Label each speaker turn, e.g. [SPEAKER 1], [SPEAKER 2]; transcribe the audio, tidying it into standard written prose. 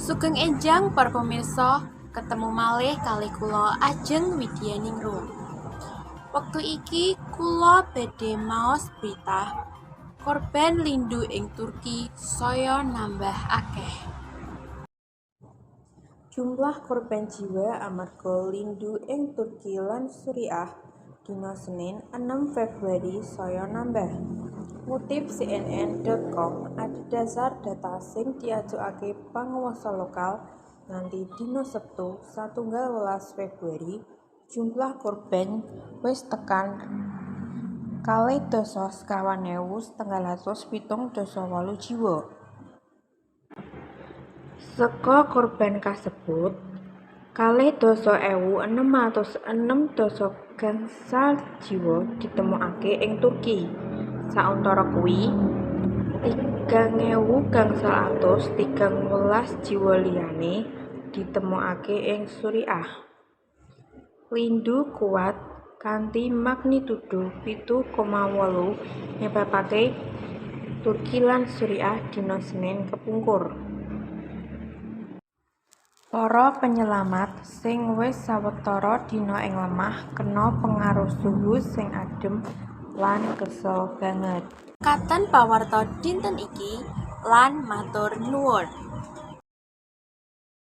[SPEAKER 1] Sugeng enjang para pemirsa, ketemu malih kalih kula Ajeng Widyaningrum. Wektu iki kula badhe maos berita korban lindhu ing Turki saya nambah akeh.
[SPEAKER 2] Jumlah korban jiwa amarga lindhu ing Turki lan Suriah dina Senin 6 Februari saya nambah. Ngutip CNN.com, adhedhasar data sing diajokake panguwasa lokal nganti dina Sabtu 1 Februari, jumlah korban wis tekan 2.978 jiwa. Saka korban kasebut, 2.606 gangsal jiwa ditemokake ing Turki. Sauntara kuwi, 3.913 jiwa liyane ditemokake ing Suriah. Lindhu kuat kanthi magnitudo 7,8 nyebabake Turki lan Suriah dina Senin kepungkur. Para penyelamat sing wis sawetara dina ing lemah kena pengaruh suhu sing adhem lan kesel banget.
[SPEAKER 1] Katon pawarta dinten iki lan matur nuwun.